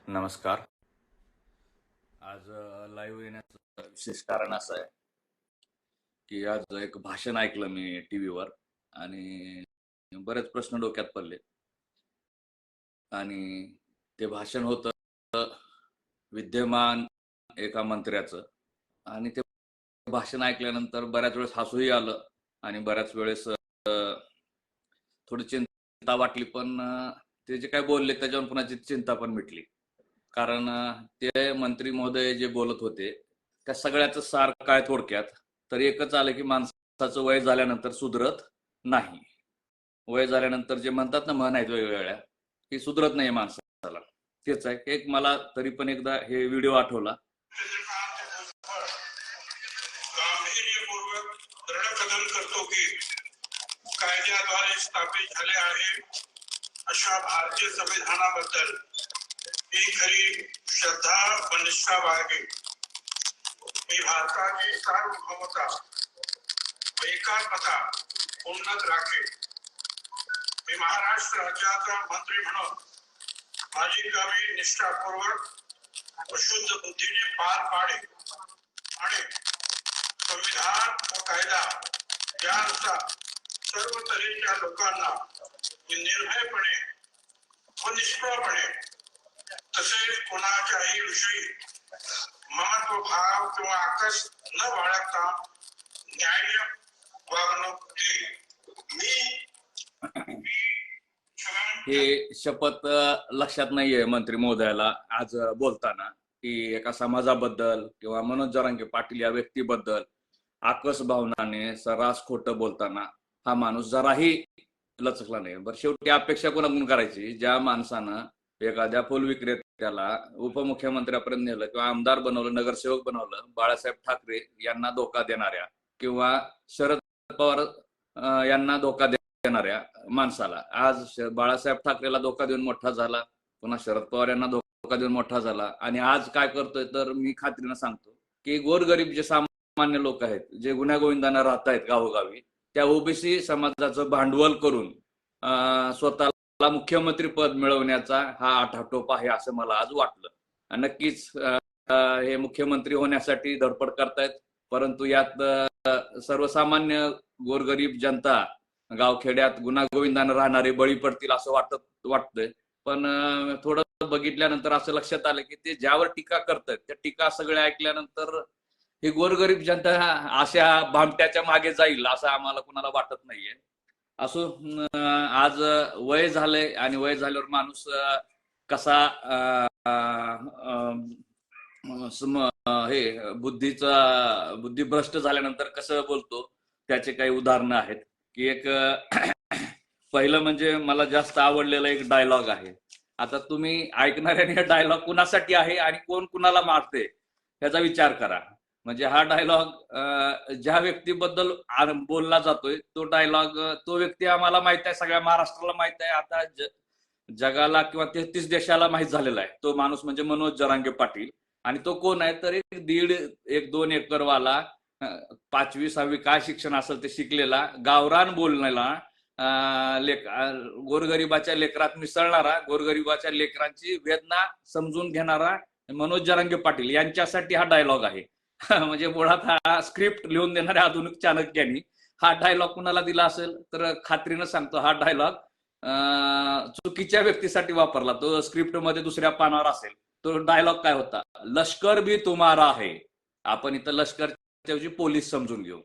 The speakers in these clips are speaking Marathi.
नमस्कार. आज लाईव्ह येण्याचं विशेष कारण असं आहे की आज एक भाषण ऐकलं मी टीव्हीवर आणि बरेच प्रश्न डोक्यात पडले. आणि ते भाषण होतं विद्यमान एका मंत्र्याचं. आणि ते भाषण ऐकल्यानंतर बऱ्याच वेळेस हसूही आलं आणि बऱ्याच वेळेस थोडी चिंता वाटली. पण ते जे काय बोलले त्याच्यावर पुन्हा चिंता पण मिटली. कारण ते मंत्री महोदय जे बोलत होते त्या सगळ्याचं सार काय थोडक्यात तर एकच आलं की माणसाचं वय झाल्यानंतर सुधरत नाही. वय झाल्यानंतर जे म्हणतात ना म्हण आहेत वेगवेगळ्या की सुधरत नाही माणसाला. तेच आहे. एक मला तरी पण एकदा हे व्हिडिओ आठवला. गांभीर्यपूर्वक दृढ कदम करतो की कायद्याद्वारे स्थापित झाले आहे अशा भारतीय संविधानाबद्दल मी खरी श्रद्धा व निष्ठा बाळगेन. मी भारताची सार्वभौमता व एकात्मता उन्नत राखेन. मी महाराष्ट्र राज्याचा मंत्री म्हणून माझी कामे निष्ठापूर्वक व शुद्ध बुद्धीने पार पाडेन आणि संविधान व कायदा यानुसार सर्व तऱ्हेच्या लोकांना मी निर्भयपणे व निष्प्रभपणे तसेच कोणाच्याही विषयी महत्व भाव किंवा आकस न बाळगता न्याय्य वागणूक देईन. हे शपथ लक्षात नाहीये मंत्री महोदयाला आज बोलताना की एका समाजाबद्दल किंवा मनोज जरांगे पाटील या व्यक्तीबद्दल आकस भावनाने सर्रास खोटं बोलताना हा माणूस जराही लचकला नाही. बरं, शेवटी अपेक्षा कोणाकडून करायची? ज्या माणसानं एखाद्या फुल विक्रेत्याला उपमुख्यमंत्र्यापर्यंत नेलं किंवा आमदार बनवलं, नगरसेवक बनवलं, बाळासाहेब ठाकरे यांना धोका देणाऱ्या किंवा शरद पवार यांना धोका देणाऱ्या माणसाला आज बाळासाहेब ठाकरेला धोका देऊन मोठा झाला, पुन्हा शरद पवार यांना धोका देऊन मोठा झाला. आणि आज काय करतोय तर मी खात्रीनं सांगतो की गोरगरीब जे सामान्य लोक आहेत, जे गुण्यागोविंदानं राहत आहेत गावोगावी, त्या ओबीसी समाजाचं भांडवल करून स्वतःला मुख्यमंत्री पद मिळवण्याचा हा आटाटोप आहे असं मला आज वाटलं. नक्कीच हे मुख्यमंत्री होण्यासाठी धडपड करतायत, परंतु यात सर्वसामान्य गोरगरीब जनता गावखेड्यात गुण्यागोविंदानं राहणारे बळी पडतील असं वाटतंय. पण थोडं बघितल्यानंतर असं लक्षात आलं की ते ज्यावर टीका करतायत त्या टीका सगळ्या ऐकल्यानंतर ही गोरगरीब जनता अशा भामट्याच्या मागे जाईल असं आम्हाला कुणाला वाटत नाहीये. असो, आज वय झालंय आणि वय झाल्यावर माणूस कसा हे बुद्धिभ्रष्ट झाल्यानंतर कसं बोलतो त्याचे काही उदाहरणं आहेत की एक पहिलं म्हणजे मला जास्त आवडलेला एक डायलॉग आहे. आता तुम्ही ऐकणाऱ्याने डायलॉग कुणासाठी आहे आणि कोण कुणाला मारते याचा विचार करा. म्हणजे हा डायलॉग ज्या व्यक्तीबद्दल बोलला जातोय तो डायलॉग तो व्यक्ती आम्हाला माहित आहे, सगळ्या महाराष्ट्राला माहित आहे, आता जगाला किंवा 33 देशाला माहित झालेला आहे. तो माणूस म्हणजे मनोज जरांगे पाटील. आणि तो कोण आहे तर एक 2 एकरवाला 5वी 6वी काय शिक्षण असेल ते शिकलेला, गावरान बोलण्याला, गोरगरिबाच्या लेकरात मिसळणारा, गोरगरिबाच्या लेकरांची वेदना समजून घेणारा मनोज जरांगे पाटील यांच्यासाठी हा डायलॉग आहे. म्हणजे मुळात हा स्क्रिप्ट लिहून देणाऱ्या आधुनिक चाणक्यांनी हा डायलॉग कुणाला दिला असेल तर खात्रीनं सांगतो हा डायलॉग चुकीच्या व्यक्तीसाठी वापरला. तो स्क्रिप्ट मध्ये दुसऱ्या पानावर असेल. तो डायलॉग काय होता? लष्कर भी तुम्हारा है. आपण इथं लष्करच्या ऐवजी पोलीस समजून घेऊ.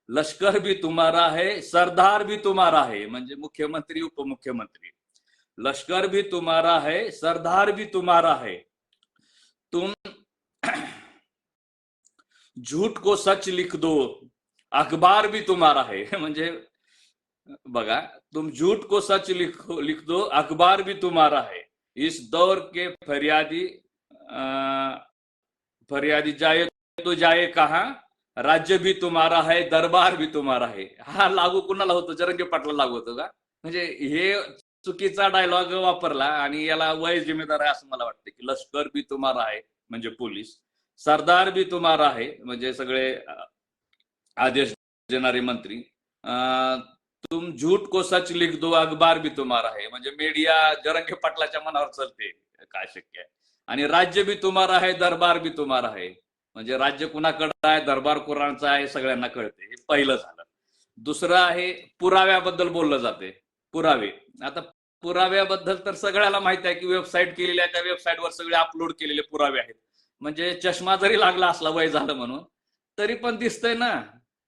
लष्कर भी तुम्हारा है, सरदार भी तुम्हारा है. म्हणजे मुख्यमंत्री उपमुख्यमंत्री. लष्कर भी तुम्हारा है, सरदार भी तुम्हारा है. तुम झूठ को सच लिख दो, अखबार भी तुम्हारा है. म्हणजे बघा, तुम झूठ को सच लिख दो, अखबार भी तुम्हारा है. इस दौर के फरियादी जाए तो जाए कहां, राज्य भी तुम्हारा है, दरबार भी तुम्हारा है. हा लागू कुणाला होतो? जरांगे पाटला लागू होतो का? म्हणजे हे चुकीचा डायलॉग वापरला आणि याला वय जिम्मेदार आहे असं मला वाटतं की लष्कर भी तुम्हारा आहे म्हणजे पोलीस, सरदार भी तुम्हारा आहे म्हणजे सगळे आदेश देणारे मंत्री, तुम झूठ को सच लिख दो, अखबार भी तुम्हारा है म्हणजे मीडिया जरांगे पाटलाच्या मनावर चालते. काय शक्य आहे? आणि राज्य भी तुम्हारा है, दरबार भी तुम्हारा है. म्हणजे राज्य कुणाकडे आहे, दरबार कुणाचा आहे सगळ्यांना कळते. हे पहिलं झालं. दुसरं आहे पुराव्याबद्दल बोललं जाते. पुरावे. आता पुराव्याबद्दल तर सगळ्याला माहिती आहे की वेबसाईट केलेली आहे, त्या वेबसाईटवर सगळे अपलोड केलेले पुरावे आहेत. म्हणजे चष्मा जरी लागला असला वय झालं म्हणून तरी पण दिसतंय ना.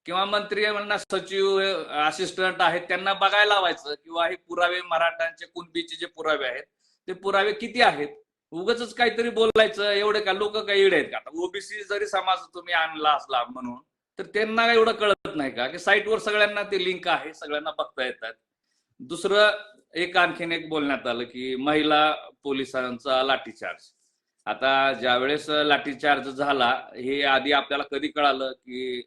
किंवा मंत्री म्हणा, सचिव, असिस्टंट आहेत त्यांना बघायला लावायचं किंवा हे पुरावे मराठ्यांचे कुणबीचे जे पुरावे आहेत ते पुरावे किती आहेत. उगाच काहीतरी बोलायचं. एवढे का लोक काही येडे आहेत का? ओबीसी जरी समाज तुम्ही आणला असला म्हणून तर त्यांना एवढं कळत नाही का की साईटवर सगळ्यांना ते लिंक आहे, सगळ्यांना बघता येतात. दुसरं एक आणखीन एक बोलण्यात आलं की महिला पोलिसांचा लाठीचार्ज. आता ज्यावेळेस लाठीचार्ज झाला हे आधी आपल्याला कधी कळालं की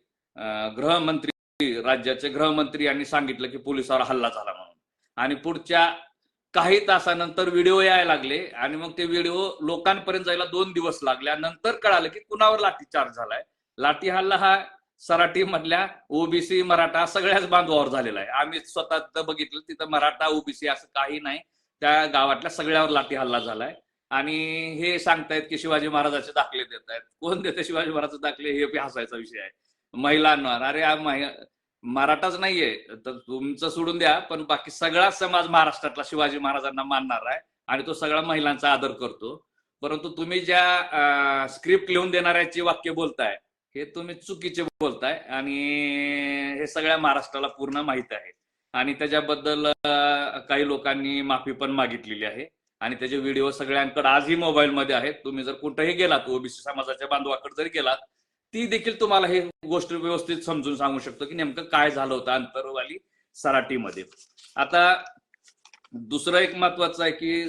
गृहमंत्री, राज्याचे गृहमंत्री यांनी सांगितलं की पोलिसावर हल्ला झाला म्हणून. आणि पुढच्या काही तासानंतर व्हिडिओ यायला लागले आणि मग ते व्हिडिओ लोकांपर्यंत जायला 2 दिवस लागले. नंतर कळालं की कुणावर लाठीचार्ज झालाय. लाठी हल्ला हा सराटी मधल्या ओबीसी, मराठा सगळ्याच बांधवावर झालेला आहे. आम्ही स्वतः बघितलं तिथं मराठा, ओबीसी असं काही नाही, त्या गावातल्या सगळ्यावर लाठी हल्ला झालाय. आणि हे सांगतायत की शिवाजी महाराजांचे दाखले देत आहेत. कोण देते शिवाजी महाराजांचे दाखले हे हसायचा विषय आहे. महिलांवर, अरे मराठाच नाहीये तर तुमचं सोडून द्या, पण बाकी सगळा समाज महाराष्ट्रातला शिवाजी महाराजांना मानणार आहे आणि तो सगळा महिलांचा आदर करतो. परंतु तुम्ही ज्या स्क्रिप्ट लिहून देणाऱ्याची वाक्य बोलताय हे तुम्ही चुकीचे बोलताय आणि हे सगळ्या महाराष्ट्राला पूर्ण माहित आहे. आणि त्याच्याबद्दल काही लोकांनी माफी पण मागितलेली आहे आणि त्याचे व्हिडिओ सगळ्यांकडे आजही मोबाईलमध्ये आहेत. तुम्ही जर कुठेही गेलात, ओबीसी समाजाच्या बांधवाकडे जरी गेलात, ती देखील तुम्हाला हे गोष्ट व्यवस्थित समजून सांगू शकतो की नेमकं काय झालं होतं अंतरवाली सराटीमध्ये. आता दुसरं एक महत्वाचं आहे की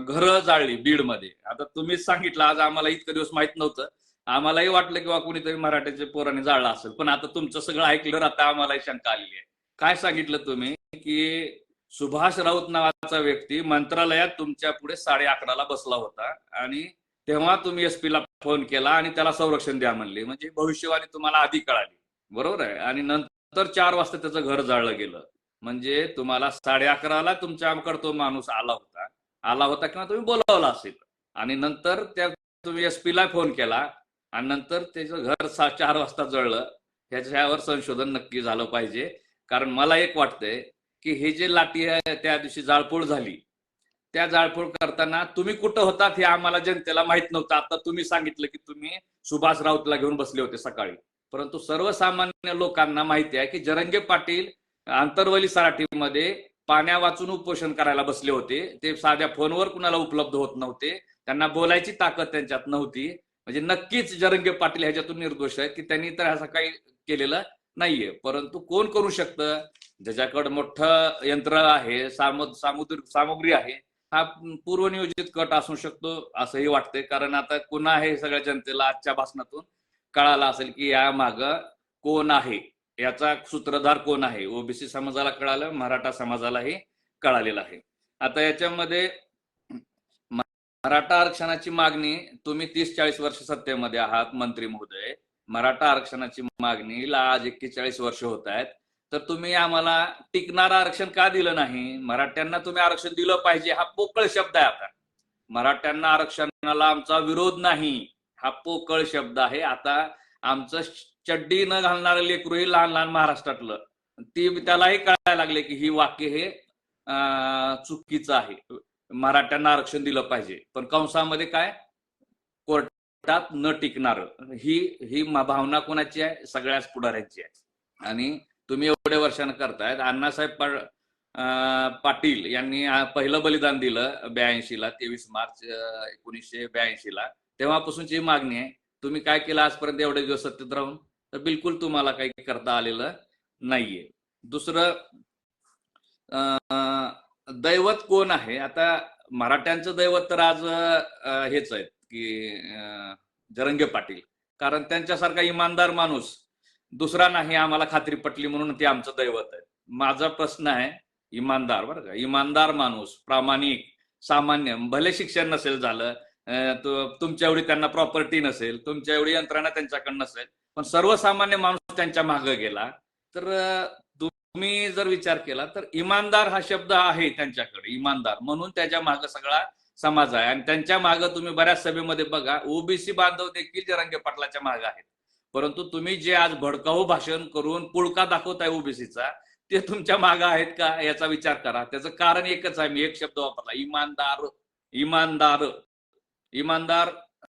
घरं जाळली बीडमध्ये. आता तुम्हीच सांगितलं, आज आम्हाला इतके दिवस माहित नव्हतं. आम्हालाही वाटलं किंवा कोणीतरी मराठ्याच्या पोराने जाळला असेल, पण आता तुमचं सगळं ऐकलं, आता आम्हालाही शंका आलेली आहे. काय सांगितलं तुम्ही की सुभाष राऊत नावाचा व्यक्ती मंत्रालयात तुमच्या पुढे 11:30ला बसला होता आणि तेव्हा तुम्ही एसपीला फोन केला आणि त्याला संरक्षण द्या म्हणले. म्हणजे भविष्यवाणी तुम्हाला आधी कळाली, बरोबर आहे. आणि नंतर 4 वाजता त्याचं घर जाळलं गेलं. म्हणजे तुम्हाला 11:30ला तुमच्याकडे तो माणूस आला होता किंवा तुम्ही बोलावला असेल आणि नंतर त्या तुम्ही एसपीला फोन केला आणि नंतर त्याचं घर 4 वाजता जळलं. ह्याच्यावर संशोधन नक्की झालं पाहिजे. कारण मला एक वाटतंय की हे जे लाठी आहे त्या दिवशी जाळपोळ झाली, त्या जाळपोळ करताना तुम्ही कुठं होतात हे आम्हाला जनतेला माहित नव्हतं. आता तुम्ही सांगितलं की तुम्ही सुभाष राऊतला घेऊन बसले होते सकाळी, परंतु सर्वसामान्य लोकांना माहिती आहे की जरंगे पाटील आंतरवली सराटीमध्ये पाण्या वाचून उपोषण करायला बसले होते. ते साध्या फोनवर कुणाला उपलब्ध होत नव्हते, त्यांना बोलायची ताकद त्यांच्यात नव्हती. म्हणजे नक्कीच जरंगे पाटील ह्याच्यातून निर्दोष आहेत की त्यांनी तर असं काही केलेलं नाहीये. परंतु कोण करू शकतं? ज्याच्याकडे मोठं यंत्र आहे, सामुग्री आहे, हा पूर्वनियोजित कट असू शकतो असंही वाटतंय. कारण आता पुन्हा हे सगळ्या जनतेला आजच्या भाषणातून कळालं असेल की या माग कोण आहे, याचा सूत्रधार कोण आहे. ओबीसी समाजाला कळालं, मराठा समाजालाही कळालेलं आहे. आता याच्यामध्ये मराठा आरक्षणाची मागणी, तुम्ही 30-40 वर्ष सत्तेमध्ये आहात मंत्री महोदय. मराठा आरक्षणाची मागणीला आज 41 वर्ष होत आहेत, तर तुम्ही आम्हाला टिकणारं आरक्षण का दिलं नाही? मराठ्यांना तुम्ही आरक्षण दिलं पाहिजे हा पोकळ शब्द आहे. आता मराठ्यांना आरक्षणाला आमचा विरोध नाही हा पोकळ शब्द आहे. आता आमचं चड्डी न घालणारं लेकरूही लहान लहान महाराष्ट्रातलं, त्यालाही कळायला लागले की ही वाक्य हे चुकीचं आहे. मराठ्यांना आरक्षण दिलं पाहिजे, पण कंसामध्ये काय, कोर्टात न टिकणार. ही भावना कोणाची आहे? सगळ्याच पुढाऱ्यांची आहे. आणि तुम्ही एवढ्या वर्षानं करतायत. अण्णासाहेब पाटील यांनी पहिलं बलिदान दिलं 82ला, 23 मार्च 1982ला. तेव्हापासूनची मागणी आहे. तुम्ही काय केलं आजपर्यंत एवढे दिवस सत्तेत राहून? तर बिलकुल तुम्हाला काही करता आलेलं नाहीये. दुसरं, दैवत कोण आहे? आता मराठ्यांचं दैवत तर आज हेच आहेत की जरंगे पाटील. कारण त्यांच्यासारखा इमानदार माणूस दुसरा नाही आम्हाला खात्री पटली म्हणून ते आमचं दैवत आहे. माझा प्रश्न आहे, इमानदार, बरं का, इमानदार माणूस, प्रामाणिक, सामान्य, भले शिक्षण नसेल झालं, तुमच्या एवढी त्यांना प्रॉपर्टी नसेल, तुमच्या एवढी यंत्रणा त्यांच्याकडे नसेल, पण सर्वसामान्य माणूस त्यांच्या मागे गेला, तर तुम्ही जर विचार केला तर इमानदार हा शब्द आहे त्यांच्याकडे, इमानदार, म्हणून त्याच्या मागे सगळा समाज आहे. आणि त्यांच्या मागे तुम्ही बऱ्याच सभेमध्ये बघा, ओबीसी बांधव देखील जरांगे पाटलाच्या मागे आहेत. परंतु तुम्ही जे आज भडकाऊ भाषण करून पुळका दाखवताय ओबीसीचा, ते तुमच्या मागे आहेत का याचा विचार करा. त्याचं कारण एकच आहे, मी एक शब्द वापरला, इमानदार. इमानदार इमानदार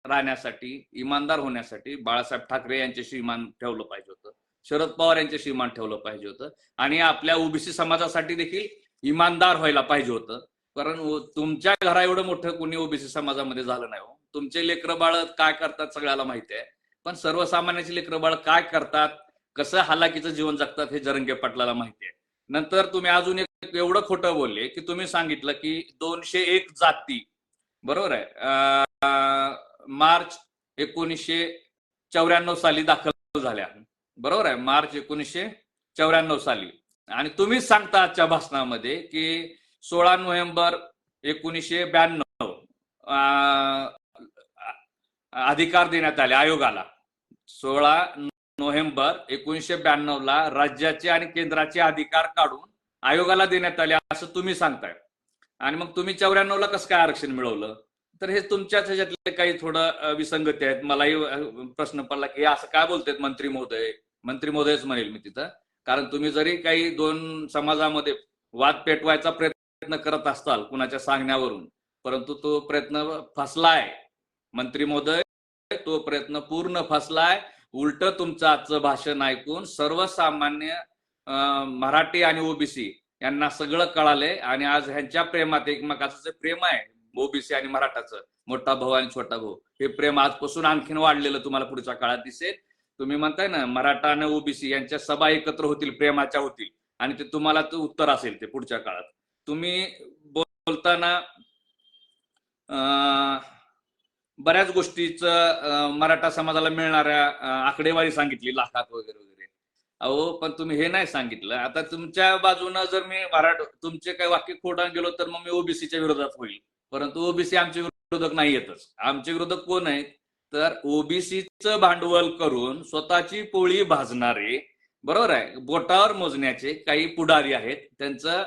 राहण्यासाठी, इमानदार होण्यासाठी बाळासाहेब ठाकरे यांच्याशी इमान ठेवलं पाहिजे होतं, शरद पवार यांच्याशी इमान ठेवलं पाहिजे होतं, आणि आपल्या ओबीसी समाजासाठी देखील इमानदार व्हायला पाहिजे होतं. कारण तुमच्या घरा एवढं मोठं कोणी ओबीसी समाजामध्ये झालं नाही हो. तुमचे लेकरं बाळ काय करतात सगळ्याला माहिती आहे, पण सर्वसामान्याची लेकरं बाळ काय करतात, कसं हालाकीचं जीवन जगतात हे जरांगे पाटलाला माहिती आहे. नंतर तुम्ही अजून एक एवढं खोटं बोलले की तुम्ही सांगितलं की 201 जाती, बरोबर आहे, मार्च 1994 साली दाखल झाल्या, बरोबर आहे, मार्च 1994 साली. आणि तुम्हीच सांगता आजच्या भाषणामध्ये की 16 नोव्हेंबर 1992 अधिकार देण्यात आले आयोगाला. 16 नोव्हेंबर 1992 ला राज्याचे आणि केंद्राचे अधिकार काढून आयोगाला देण्यात आले असं तुम्ही सांगताय. आणि मग तुम्ही 94 ला कसं काय आरक्षण मिळवलं? तर हे तुमच्याच ह्याच्यातले काही थोडं विसंगती आहेत. मलाही प्रश्न पडला की असं काय बोलतात मंत्री महोदय. मंत्री महोदयच म्हणेल मी तिथं, कारण तुम्ही जरी काही दोन समाजामध्ये वाद पेटवायचा प्रयत्न करत असताल कुणाच्या सांगण्यावरून, परंतु तो प्रयत्न फसलाय मंत्री महोदय, तो प्रयत्न पूर्ण फसलाय. उलट तुमचं आजचं भाषण ऐकून सर्वसामान्य मराठी आणि ओबीसी यांना सगळं कळालंय. आणि आज ह्यांच्या प्रेमात एकमेकाचं जे प्रेम आहे ओबीसी आणि मराठाचं, मोठा भाऊ आणि छोटा भाऊ, हे प्रेम आजपासून आणखीन वाढलेलं तुम्हाला पुढच्या काळात दिसेल. तुम्ही म्हणताय ना मराठा आणि ओबीसी यांच्या सभा एकत्र होतील, प्रेमाच्या होतील, आणि ते तुम्हाला उत्तर असेल ते पुढच्या काळात. तुम्ही बोलताना बऱ्याच गोष्टीचं मराठा समाजाला मिळणाऱ्या आकडेवारी सांगितली, लाखात वगैरे वगैरे. अहो पण तुम्ही हे नाही सांगितलं. आता तुमच्या बाजूनं जर मी तुमचे काही वाक्य खोडून गेलो तर मग मी ओबीसीच्या विरोधात होईल, परंतु ओबीसी आमचे विरोधक नाही येतच. आमचे विरोधक कोण आहेत तर ओबीसीचं भांडवल करून स्वतःची पोळी भाजणारे, बरोबर आहे, बोटावर मोजण्याचे काही पुढारी आहेत. त्यांचा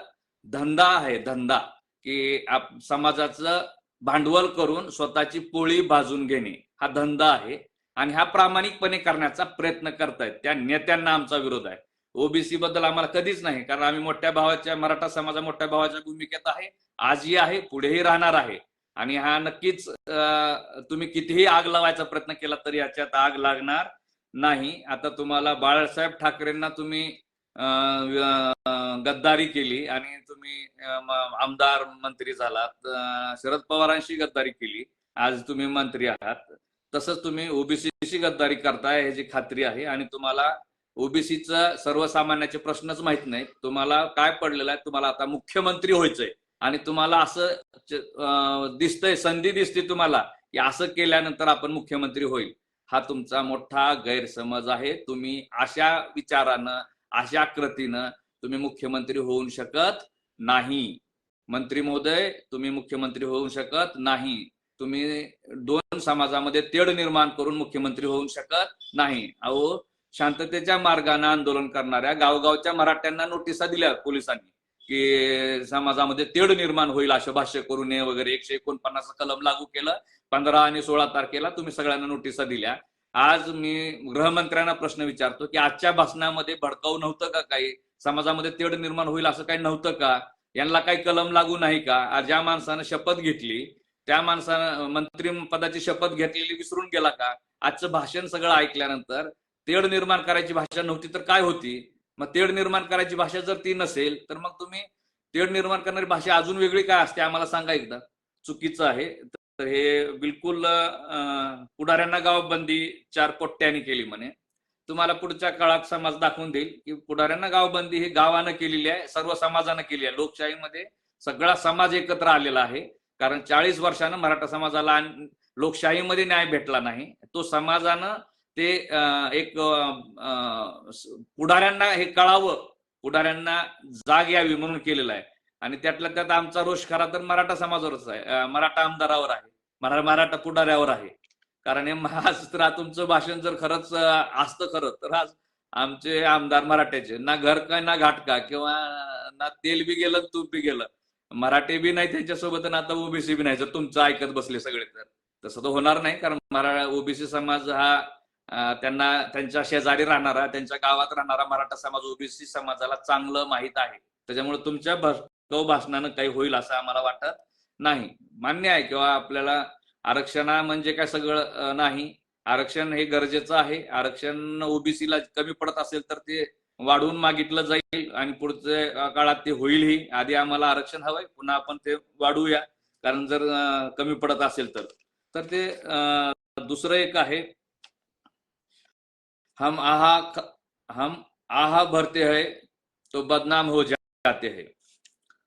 धंदा आहे, धंदा की समाजाचं भांडवल करून स्वतःची पोळी भाजून घेणे हा धंदा आहे. आणि हा प्रामाणिकपणे करण्याचा प्रयत्न करतायत. त्या नेत्यांना आमचा विरोध आहे. ओबीसी बद्दल आम्हाला कधीच नाही, कारण आम्ही मोठ्या भावाच्या, मराठा समाजा मोठ्या भावाच्या भूमिकेत आहे, आजही आहे, पुढेही राहणार आहे. आणि हा नक्कीच तुम्ही कितीही आग लावायचा प्रयत्न केला तरी याच्यात आग लागणार नाही. आता तुम्हाला बाळासाहेब ठाकरेंना तुम्ही गद्दारी केली आणि तुम्ही आमदार मंत्री झालात, शरद पवारांशी गद्दारी केली, आज तुम्ही मंत्री आहात. तसंच तुम्ही ओबीसीशी गद्दारी करताय ह्याची खात्री आहे. आणि तुम्हाला ओबीसीचा सर्वसामान्याचे प्रश्नच माहित नाहीत. तुम्हाला काय पडलेलं आहे, तुम्हाला आता मुख्यमंत्री व्हायचंय आणि तुम्हाला असं दिसतंय, संधी दिसते तुम्हाला की असं केल्यानंतर आपण मुख्यमंत्री होईल. हा तुमचा मोठा गैरसमज आहे. तुम्ही अशा विचारानं, अशा कृतीनं तुम्ही मुख्यमंत्री होऊ शकत नाही. मंत्री महोदय, तुम्ही मुख्यमंत्री होऊ शकत नाही. तुम्ही दोन समाजामध्ये तेढ निर्माण करून मुख्यमंत्री होऊ शकत नाही. अहो शांततेच्या मार्गाने आंदोलन करणाऱ्या गावगावच्या मराठ्यांना नोटिसा दिल्या पोलिसांनी की समाजामध्ये तेढ निर्माण होईल असं भाष्य करू नये वगैरे. 149 कलम लागू केलं. 15 आणि 16 तारखेला तुम्ही सगळ्यांना नोटिसा दिल्या. आज मी गृहमंत्र्यांना प्रश्न विचारतो की आजच्या भाषणामध्ये भडकाऊ नव्हतं का, काही समाजामध्ये तेढ निर्माण होईल असं काही नव्हतं का? यांना काही कलम लागू नाही का? ज्या माणसानं शपथ घेतली त्या माणसानं मंत्री पदाची शपथ घेतलेली विसरून गेला का? आजचं भाषण सगळं ऐकल्यानंतर तेढ निर्माण करायची भाषा नव्हती तर काय होती? मग तेढ निर्माण करायची भाषा जर ती नसेल तर मग तुम्ही तेढ निर्माण करणारी भाषा अजून वेगळी काय असते आम्हाला सांगा एकदा. चुकीचं आहे. तर हे बिलकुल पुढाऱ्यांना गावबंदी 4 पोट्ट्याने केली म्हणे. तुम्हाला पुढच्या काळात समाज दाखवून देईल की पुढाऱ्यांना गावबंदी ही गावानं केलेली आहे, सर्व समाजानं केली आहे. लोकशाहीमध्ये सगळा समाज एकत्र आलेला आहे. कारण 40 वर्षानं मराठा समाजाला लोकशाहीमध्ये न्याय भेटला नाही. तो समाजानं ते एक पुढाऱ्यांना हे कळावं, पुढाऱ्यांना जाग यावी म्हणून केलेलं आहे. आणि त्यातल्या त्यात आमचा रोष खरा तर मराठा समाजावरच आहे, मराठा आमदारावर आहे, मराठा पुढाऱ्यावर आहे. कारण हे तुमचं भाषण जर खरंच असतं खरं तर आज आमचे आमदार मराठ्याचे ना घर का ना घाट का, किंवा ना तेल बी गेलं तूप बी गेलं, मराठी बी नाही त्यांच्यासोबत आणि आता ओबीसी बी नाही, जर तुमचं ऐकत बसले सगळे तर तसं तर होणार नाही. कारण ओबीसी समाज हा त्यांना त्यांच्या शेजारी राहणारा, त्यांच्या गावात राहणारा मराठा समाज ओबीसी समाजाला चांगलं माहीत आहे. त्याच्यामुळे तुमच्या भाषणानं काही होईल असं आम्हाला वाटत नाही. मान्य आहे किंवा आपल्याला आरक्षणा म्हणजे काय सगळं नाही. आरक्षण हे गरजेचं आहे. आरक्षण ओबीसीला कमी पडत असेल तर ते वाढवून मागितलं जाईल आणि पुढच्या काळात ते होईलही. आधी आम्हाला आरक्षण हवंय, पुन्हा आपण ते वाढवूया. कारण जर कमी पडत असेल तर ते दुसरं एक आहे, हम आहा भरते हैं तो बदनाम हो जाते हैं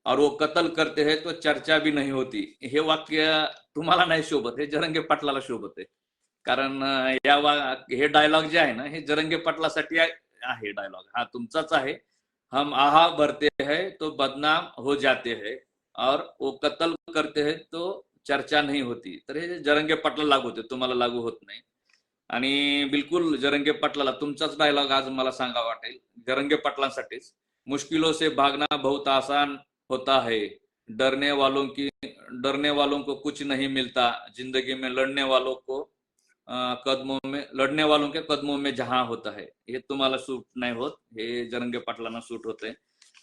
और वो कत्ल करते हैं तो चर्चा भी नहीं होती. हे वाक्य तुम्हाला नाही शोभत, हे जरंगे पाटलाला शोभत आहे. कारण हे डायलॉग जे आहे ना, हे जरंगे पाटलासाठी आहे डायलॉग. हा तुमचाच आहे. हम आहा भरते हैं तो बदनाम हो जाते हैं और वो कत्ल करते हैं तो चर्चा नहीं होती. तर हे जरंगे पाटला लागू होते, तुम्हाला लागू होत नाही. आणि बिलकुल जरंगे पाटलाला तुमचाच डायलॉग आज मला सांगा वाटेल, जरंगे पाटलांसाठीच. मुश्किलों से भागना बहुत आसान होता है, डरने वालों को कुछ नहीं मिलता, जिंदगी में लढने वालों के कदमों में जहां होता है. हे तुम्हाला सूट नाही होत, हे जरंगे पाटलांना सूट होते.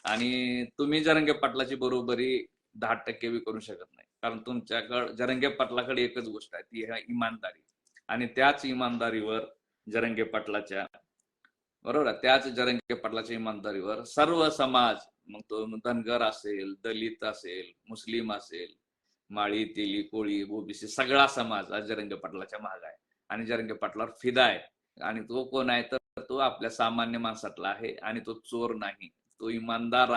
आणि तुम्ही जरंगे पाटलाची बरोबरी 10% बी करू शकत नाही. कारण तुमच्याकडे जरंगे पाटलाकडे एकच गोष्ट आहे, ती आहे इमानदारी. आणि त्याच इमानदारीवर जरंगे पाटलाच्या त्याच जरंगे पाटलाच्या इमानदारीवर सर्व समाज, मग तो धनगर असेल, दलित असेल, मुस्लिम असेल, माळी, तेली, कोळी, ओबीसी सगळा समाज आज जरंगे पाटलाच्या मागे आहे आणि जरंगे पाटलावर फिदा आहे. आणि तो कोण आहे तर तो आपल्या सामान्य माणसातला आहे आणि तो चोर नाही, तो इमानदार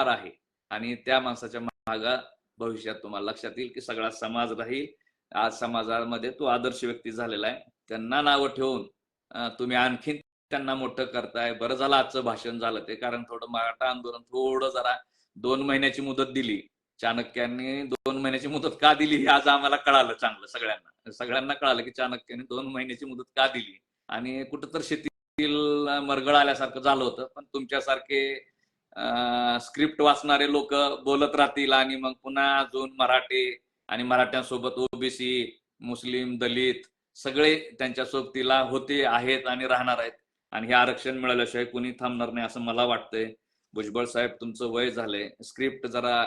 आहे. आणि त्या माणसाच्या मागे भविष्यात तुम्हाला लक्षात येईल की सगळा समाज राहील. आज समाजामध्ये तो आदर्श व्यक्ती झालेला आहे. त्यांना नावं ठेवून तुम्ही आणखीन त्यांना मोठं करताय. बरं झालं आजचं भाषण झालं ते, कारण थोडं मराठा आंदोलन थोडं जरा 2 महिन्याची मुदत दिली चाणक्यांनी. 2 महिन्याची मुदत का दिली हे आज आम्हाला कळालं चांगलं. सगळ्यांना कळालं की चाणक्यांनी 2 महिन्याची मुदत का दिली. आणि कुठं तर शेतीतील मरगळ आल्यासारखं झालं होतं. पण तुमच्यासारखे स्क्रिप्ट वाचणारे लोक बोलत राहतील आणि मग पुन्हा अजून मराठी आणि मराठ्यांसोबत ओबीसी, मुस्लिम, दलित सगळे त्यांच्या सोबतीला होते, आहेत आणि राहणार आहेत. आणि हे आरक्षण मिळाल्याशिवाय कुणी थांबणार नाही असं मला वाटतंय. भुजबळ साहेब, तुमचं वय झालंय, स्क्रिप्ट जरा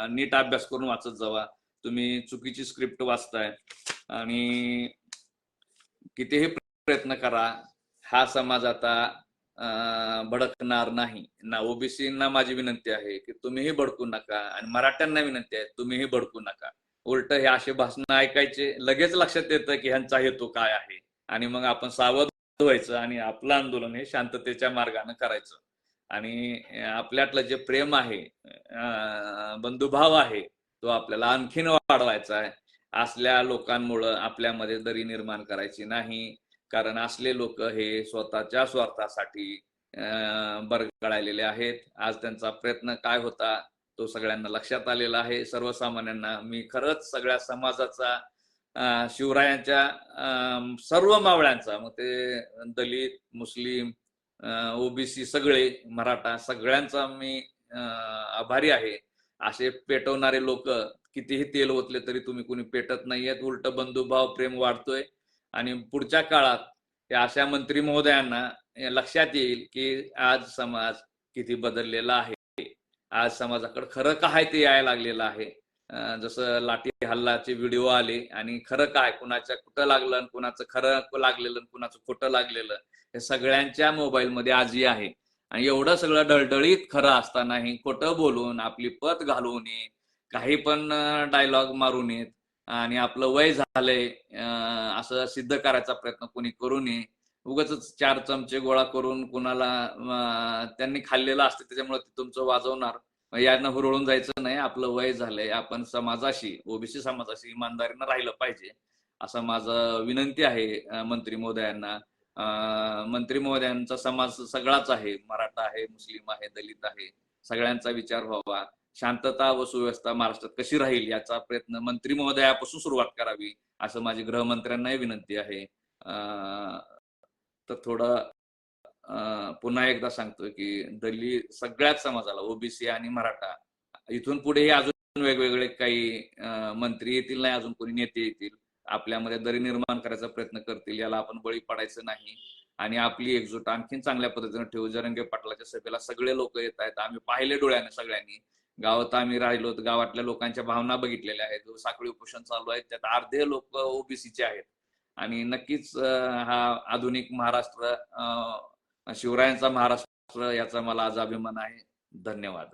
नीट अभ्यास करून वाचत जावा. तुम्ही चुकीची स्क्रिप्ट वाचताय आणि कितीही प्रयत्न करा, हा समाज आता भडकणार नाही ना. ओबीसींना माझी विनंती आहे की तुम्हीही भडकू नका आणि मराठ्यांना विनंती आहे तुम्हीही भडकू नका. उलट हे असे भाषण ऐकायचे, लगेच लक्षात येतं की ह्यांचा हेतू काय आहे आणि मग आपण सावध व्हायचं आणि आपलं आंदोलन हे शांततेच्या मार्गाने करायचं. आणि आपल्यातलं जे प्रेम आहे, बंधुभाव आहे, तो आपल्याला आणखीन वाढवायचा आहे. असल्या लोकांमुळं आपल्यामध्ये दरी निर्माण करायची नाही. कारण असले लोक हे स्वतःच्या स्वार्थासाठी बरगळलेले आहेत. आज त्यांचा प्रयत्न काय होता तो सगळ्यांना लक्षात आलेला आहे. सर्वसामान्यांना मी खरंच सगळ्या समाजाचा, शिवरायांच्या सर्व मावळ्यांचा, मग ते दलित, मुस्लिम, ओबीसी सगळे, मराठा सगळ्यांचा मी आभारी आहे. असे पेटवणारे लोक कितीही तेल ओतले तरी तुम्ही कुणी पेटत नाहीयेत. उलट बंधुभाव, प्रेम वाढतोय. आणि पुढच्या काळात या अशा मंत्री महोदयांना लक्षात येईल की आज समाज किती बदललेला आहे. आज समाजाकडे खरं काय ते यायला लागलेलं आहे. जसं लाठी हल्लाचे व्हिडिओ आले आणि खरं काय, कुणाच्या कुठं लागलं, कुणाचं खरं लागलेलं, कुणाचं खोटं लागलेलं, हे सगळ्यांच्या मोबाईलमध्ये आजही आहे. आणि एवढं सगळं डळडळीत खरं असतानाही खोटं बोलून आपली पत घालवून काही पण डायलॉग मारून येत आणि आपलं वय झालंय असं सिद्ध करायचा प्रयत्न कोणी करू नये. उगाच 4 चमचे गोळा करून कुणाला त्यांनी खाल्लेलं असतं त्याच्यामुळे ते तुमचं वाजवणार, यानं हुरळून जायचं नाही. आपलं वय झालंय, आपण समाजाशी, ओबीसी समाजाशी इमानदारीनं राहिलं पाहिजे असं माझं विनंती आहे मंत्री महोदयांना. मंत्री महोदयांचा समाज सगळाच आहे, मराठा आहे, मुस्लिम आहे, दलित आहे, सगळ्यांचा विचार व्हावा. शांतता व सुव्यवस्था महाराष्ट्रात कशी राहील याचा प्रयत्न मंत्री महोदयापासून सुरुवात करावी असं माझी गृहमंत्र्यांनाही विनंती आहे. तर थोडं पुन्हा एकदा सांगतोय की दलित सगळ्याच समाजाला, ओबीसी आणि मराठा इथून पुढेही अजून वेगवेगळे काही मंत्री येतील, नाही अजून कोणी नेते येतील, आपल्यामध्ये दरी निर्माण करायचा प्रयत्न करतील. याला आपण बळी पडायचं नाही आणि आपली एकजूट आणखीन चांगल्या पद्धतीने ठेवू. जरांगे पाटलाच्या सभेला सगळे लोक येत आहेत, आम्ही पाहिले डोळ्याने सगळ्यांनी. गावात आम्ही राहिलो, गावातल्या लोकांच्या भावना बघितलेल्या आहेत. साखळी उपोषण चालू आहे, त्यात अर्धे लोक ओबीसीचे आहेत. आणि नक्कीच हा आधुनिक महाराष्ट्र, शिवरायांचा महाराष्ट्र, याचा मला आज अभिमान आहे. धन्यवाद.